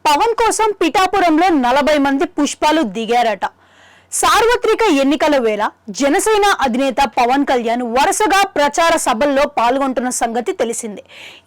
పవన్ కోసం పిఠాపురంలో 40 మంది పుష్పాలు దిగారట. సార్వత్రిక ఎన్నికల వేళ జనసేన అధినేత పవన్ కళ్యాణ్ వరుసగా ప్రచార సభల్లో పాల్గొంటున్న సంగతి తెలిసిందే.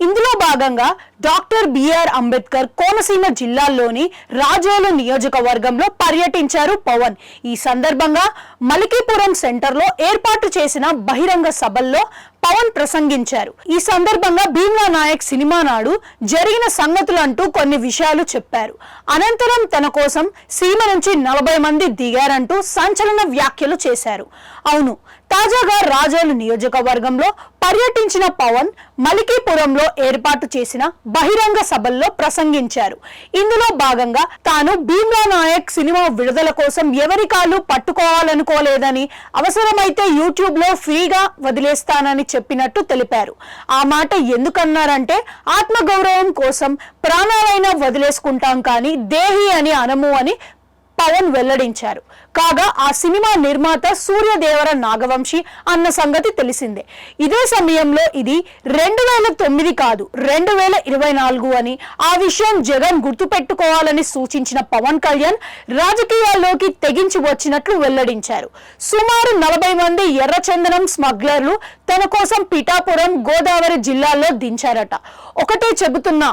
ఇందులో భాగంగా డాక్టర్ బిఆర్ అంబేద్కర్ కోనసీమ జిల్లాలోని రాజోలు నియోజకవర్గంలో పర్యటించారు పవన్. ఈ సందర్భంగా మలికీపురం సెంటర్లో ఏర్పాటు చేసిన బహిరంగ సభల్లో పవన్ ప్రసంగించారు. ఈ సందర్భంగా భీమ్లా నాయక్ సినిమా నాడు జరిగిన సంగతులంటూ కొన్ని విషయాలు చెప్పారు. అనంతరం తన కోసం సీమ నుంచి 40 మంది దిగారంటూ సంచలన వ్యాఖ్యలు చేశారు. అవును, తాజాగా రాజోలు నియోజకవర్గంలో పర్యటించిన పవన్ మలికీపురంలో ఏర్పాటు చేసిన బహిరంగ సభల్లో ప్రసంగించారు. ఇందులో భాగంగా తాను భీమ్లా నాయక్ సినిమా విడుదల కోసం ఎవరి కాళ్ళు పట్టుకోవాలనుకోలేదని, అవసరమైతే యూట్యూబ్ లో ఫ్రీగా వదిలేస్తానని చెప్పినట్టు తెలిపారు. ఆ మాట ఎందుకన్నారంటే, ఆత్మగౌరవం కోసం ప్రాణాలైనా వదిలేసుకుంటాం కానీ దేహి అని అనము అని పవన్ వెల్లడించారు. కాగా ఆ సినిమా నిర్మాత సూర్యదేవర నాగవంశి అన్న సంగతి తెలిసిందే. ఇదే సమయంలో ఇది 2009 కాదు 2024 అని, ఆ విషయం జగన్ గుర్తుపెట్టుకోవాలని సూచించిన పవన్ కళ్యాణ్ రాజకీయాల్లోకి తెగించి వచ్చినట్లు వెల్లడించారు. సుమారు 40 మంది ఎర్రచందనం స్మగ్లర్లు తన కోసం పిఠాపురం, గోదావరి జిల్లాల్లో దించారట. ఒకటే చెబుతున్నా,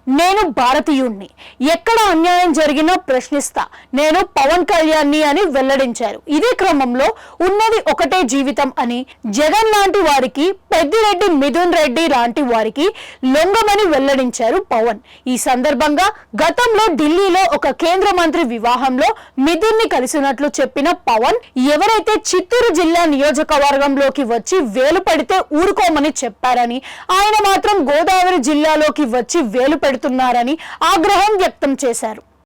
నేను భారతీయుణ్ణి, ఎక్కడ అన్యాయం జరిగినా ప్రశ్నిస్తా, నేను పవన్ కళ్యాణ్ని అని వెల్లడించారు. ఇదే క్రమంలో ఉన్నది ఒకటే జీవితం అని, జగన్ లాంటి వారికి, పెద్దిరెడ్డి మిథున్ రెడ్డి లాంటి వారికి లొంగమని వెల్లడించారు పవన్. ఈ సందర్భంగా గతంలో ఢిల్లీలో ఒక కేంద్ర మంత్రి వివాహంలో మిథున్ని కలిసినట్లు చెప్పిన పవన్, ఎవరైతే చిత్తూరు జిల్లా నియోజకవర్గంలోకి వచ్చి వేలు పడితే ఊరుకోమని చెప్పారని, ఆయన మాత్రం గోదావరి జిల్లాలోకి వచ్చి వేలు పెడుతున్నారని ఆగ్రహం వ్యక్తం చేశారు.